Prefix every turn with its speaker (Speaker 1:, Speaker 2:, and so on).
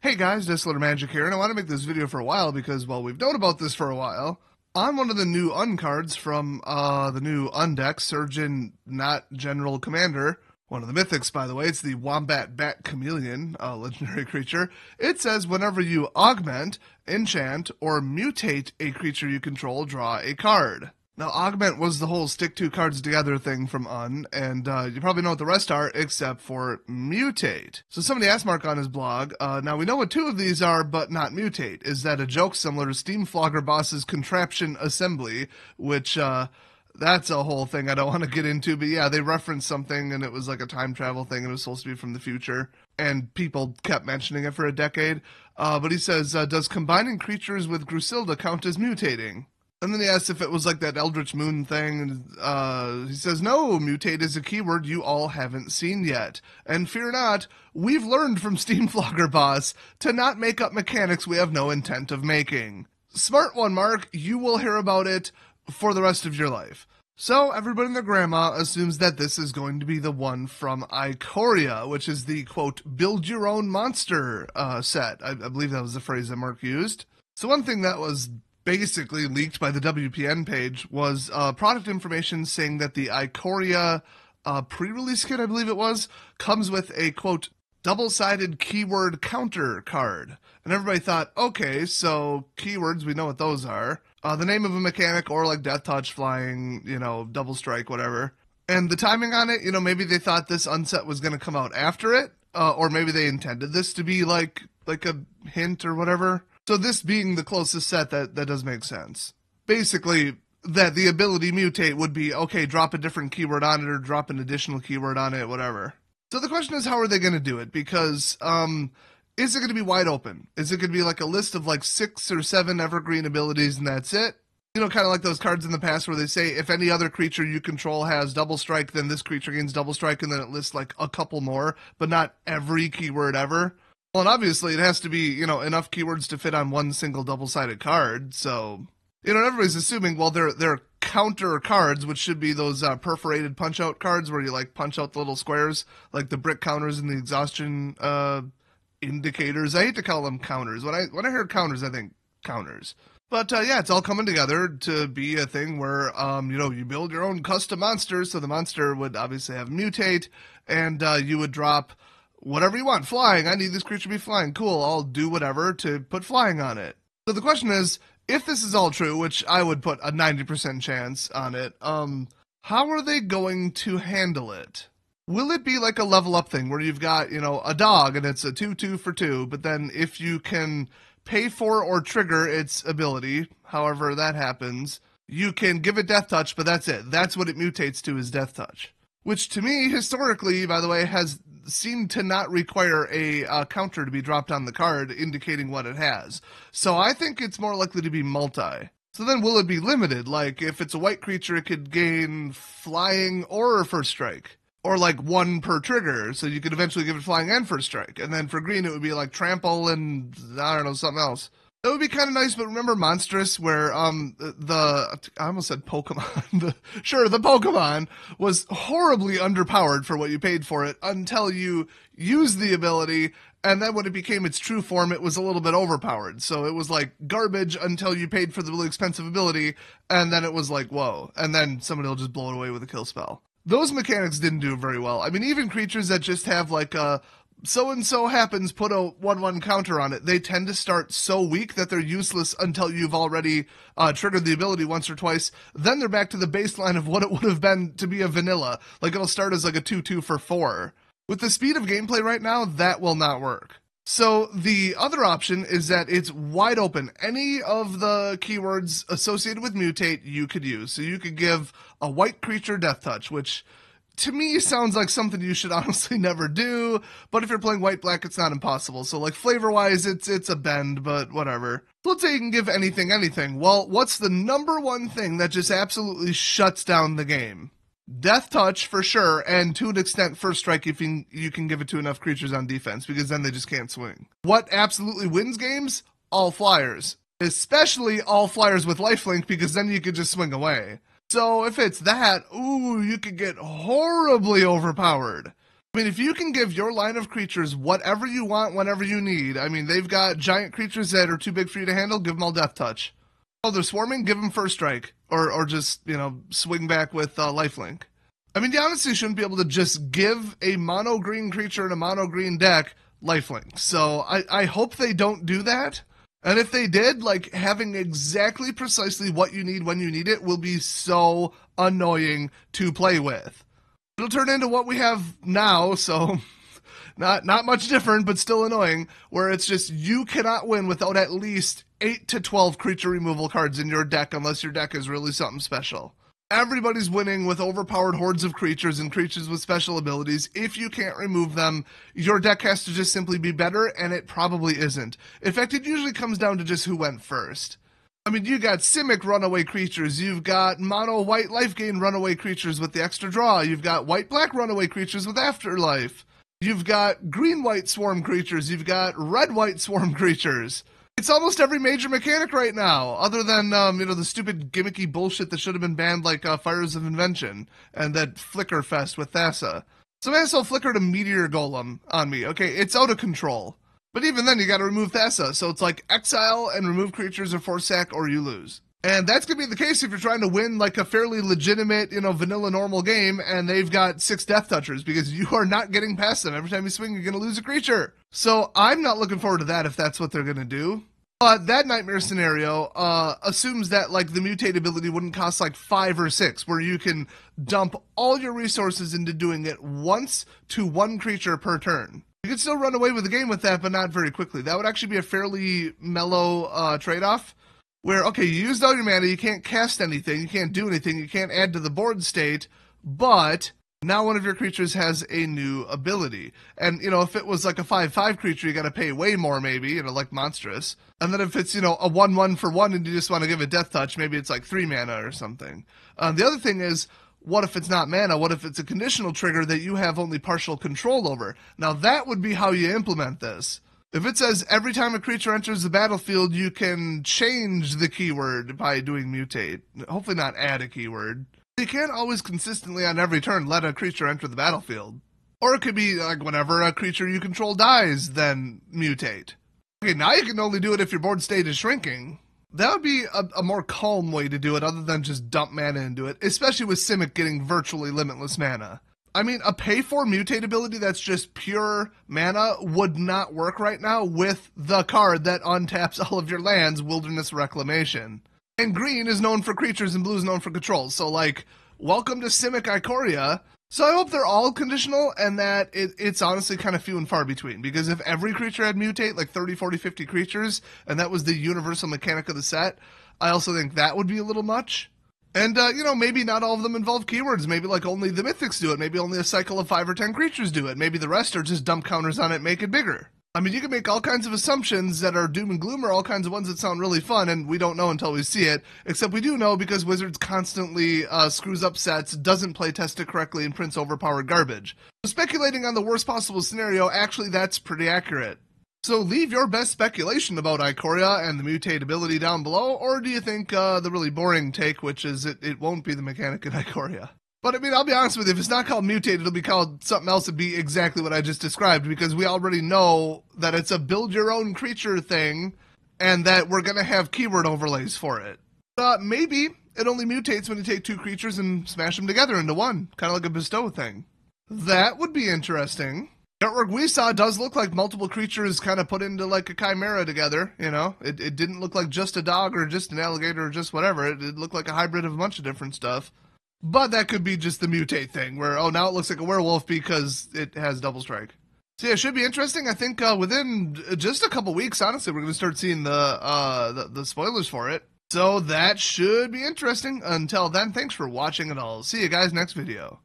Speaker 1: Hey guys, Disler Magic here, and I want to make this video for a while because, well, we've known about this for a while. On one of the new uncards from the new undeck, Surgeon Not General Commander, one of the mythics, by the way, it's the Wombat Bat Chameleon, legendary creature. It says whenever you augment, enchant, or mutate a creature you control, draw a card. Now, augment was the whole stick two cards together thing from Un, and you probably know what the rest are, except for mutate. So somebody asked Mark on his blog, now we know what two of these are, but not mutate. Is that a joke similar to Steam Flogger Boss's Contraption Assembly, which, that's a whole thing I don't want to get into, but yeah, they referenced something, and it was like a time travel thing, and it was supposed to be from the future, and people kept mentioning it for a decade. But he says, does combining creatures with Grusilda count as mutating? And then he asks if it was like that Eldritch Moon thing, and he says, no, mutate is a keyword you all haven't seen yet. And fear not, we've learned from Steam Flogger Boss to not make up mechanics we have no intent of making. Smart one, Mark, you will hear about it for the rest of your life. So everybody and their grandma assumes that this is going to be the one from Ikoria, which is the, quote, build your own monster set. I believe that was the phrase that Mark used. So one thing that was basically leaked by the WPN page was product information saying that the Ikoria pre-release kit, I believe it was, comes with a, quote, double-sided keyword counter card. And everybody thought, okay, so keywords, we know what those are. The name of a mechanic, or like Death Touch, Flying, Double Strike, whatever. And the timing on it, maybe they thought this unset was going to come out after it, or maybe they intended this to be like a hint or whatever. So this being the closest set, that does make sense. Basically, that the ability mutate would be, okay, drop a different keyword on it or drop an additional keyword on it, whatever. So the question is, how are they going to do it? Because is it going to be wide open? Is it going to be like a list of like 6 or 7 evergreen abilities and that's it? Kind of like those cards in the past where they say if any other creature you control has double strike, then this creature gains double strike, and then it lists like a couple more, but not every keyword ever. Well, and obviously it has to be, enough keywords to fit on one single double-sided card. So, everybody's assuming, well, they're counter cards, which should be those perforated punch-out cards where you, like, punch out the little squares, like the brick counters and the exhaustion indicators. I hate to call them counters. When I hear counters, I think counters. But, yeah, it's all coming together to be a thing where, you build your own custom monsters. So the monster would obviously have mutate, and you would drop whatever you want. Flying. I need this creature to be flying. Cool. I'll do whatever to put flying on it. So the question is, if this is all true, which I would put a 90% chance on it, how are they going to handle it? Will it be like a level up thing where you've got, a dog and it's a 2/2 for 2, but then if you can pay for or trigger its ability, however that happens, you can give it Death Touch, but that's it. That's what it mutates to, is Death Touch. Which to me, historically, by the way, has seemed to not require a counter to be dropped on the card indicating what it has. So I think it's more likely to be multi. So then will it be limited? Like if it's a white creature, it could gain flying or first strike. Or like 1 per trigger, so you could eventually give it flying and first strike. And then for green, it would be like trample and, I don't know, something else. That would be kind of nice, but remember Monstrous, where I almost said Pokemon. The Pokemon was horribly underpowered for what you paid for it until you used the ability, and then when it became its true form, it was a little bit overpowered. So it was like garbage until you paid for the really expensive ability, and then it was like, whoa. And then somebody will just blow it away with a kill spell. Those mechanics didn't do very well. I mean, even creatures that just have like a so-and-so happens, put a 1/1 counter on it, they tend to start so weak that they're useless until you've already triggered the ability once or twice. Then they're back to the baseline of what it would have been to be a vanilla. Like, it'll start as like a 2/2 for 4. With the speed of gameplay right now, that will not work. So the other option is that it's wide open. Any of the keywords associated with mutate you could use. So you could give a white creature Death Touch, which to me sounds like something you should honestly never do, but if you're playing white-black, it's not impossible. So like flavor-wise, it's a bend, but whatever. So let's say you can give anything. Well, what's the number one thing that just absolutely shuts down the game? Death Touch for sure, and to an extent first strike if you can give it to enough creatures on defense, because then they just can't swing. What absolutely wins games? All flyers. Especially all flyers with lifelink, because then you could just swing away. So if it's that, ooh, you could get horribly overpowered. I mean, if you can give your line of creatures whatever you want whenever you need, I mean, they've got giant creatures that are too big for you to handle, give them all Death Touch. Oh, they're swarming, give them First Strike. Or just, swing back with Lifelink. I mean, you honestly shouldn't be able to just give a mono green creature in a mono green deck Lifelink. So I hope they don't do that. And if they did, like, having exactly precisely what you need when you need it will be so annoying to play with. It'll turn into what we have now, so not much different, but still annoying, where it's just you cannot win without at least 8 to 12 creature removal cards in your deck unless your deck is really something special. Everybody's winning with overpowered hordes of creatures and creatures with special abilities. If you can't remove them, your deck has to just simply be better, and it probably isn't. In fact, it usually comes down to just who went first. I mean, you got Simic runaway creatures, you've got mono white life gain runaway creatures with the extra draw, you've got white black runaway creatures with afterlife, you've got green white swarm creatures, you've got red white swarm creatures. It's almost every major mechanic right now, other than, the stupid gimmicky bullshit that should have been banned, like Fires of Invention, and that Flicker Fest with Thassa. Some asshole flickered a Meteor Golem on me. Okay, it's out of control. But even then, you gotta remove Thassa, so it's like exile and remove creatures or force sack, or you lose. And that's gonna be the case if you're trying to win, like, a fairly legitimate, vanilla normal game, and they've got 6 Death Touchers, because you are not getting past them. Every time you swing, you're gonna lose a creature. So I'm not looking forward to that if that's what they're gonna do. But that nightmare scenario assumes that, like, the mutate ability wouldn't cost, like, 5 or 6, where you can dump all your resources into doing it once to one creature per turn. You could still run away with the game with that, but not very quickly. That would actually be a fairly mellow trade-off, where, okay, you used all your mana, you can't cast anything, you can't do anything, you can't add to the board state, but now one of your creatures has a new ability. And, if it was like a 5/5 creature, you gotta pay way more maybe, like Monstrous. And then if it's, a 1/1 for 1 and you just want to give it Death Touch, maybe it's like 3 mana or something. The other thing is, what if it's not mana? What if it's a conditional trigger that you have only partial control over? Now that would be how you implement this. If it says every time a creature enters the battlefield, you can change the keyword by doing mutate. Hopefully not add a keyword. You can't always consistently on every turn let a creature enter the battlefield. Or it could be like whenever a creature you control dies, then mutate. Okay, now you can only do it if your board state is shrinking. That would be a more calm way to do it other than just dump mana into it, especially with Simic getting virtually limitless mana. I mean, a pay-for mutate ability that's just pure mana would not work right now with the card that untaps all of your lands, Wilderness Reclamation. And green is known for creatures and blue is known for controls, so, like, welcome to Simic Ikoria. So I hope they're all conditional and that it's honestly kind of few and far between. Because if every creature had mutate, like 30, 40, 50 creatures, and that was the universal mechanic of the set, I also think that would be a little much. And, maybe not all of them involve keywords. Maybe, like, only the Mythics do it. Maybe only a cycle of 5 or 10 creatures do it. Maybe the rest are just dump counters on it and make it bigger. I mean, you can make all kinds of assumptions that are doom and gloom or all kinds of ones that sound really fun, and we don't know until we see it, except we do know because Wizards constantly screws up sets, doesn't play test it correctly, and prints overpowered garbage. So speculating on the worst possible scenario, actually that's pretty accurate. So leave your best speculation about Ikoria and the mutate ability down below, or do you think the really boring take, which is it won't be the mechanic in Ikoria? But, I mean, I'll be honest with you, if it's not called mutate, it'll be called something else. It'd be exactly what I just described, because we already know that it's a build-your-own creature thing, and that we're going to have keyword overlays for it. Maybe it only mutates when you take 2 creatures and smash them together into one, kind of like a bestow thing. That would be interesting. The artwork we saw does look like multiple creatures kind of put into, like, a chimera together, It didn't look like just a dog or just an alligator or just whatever. It looked like a hybrid of a bunch of different stuff. But that could be just the mutate thing, where, oh, now it looks like a werewolf because it has double strike. So yeah, it should be interesting. I think within just a couple weeks, honestly, we're going to start seeing the spoilers for it. So that should be interesting. Until then, thanks for watching, and I'll see you guys next video.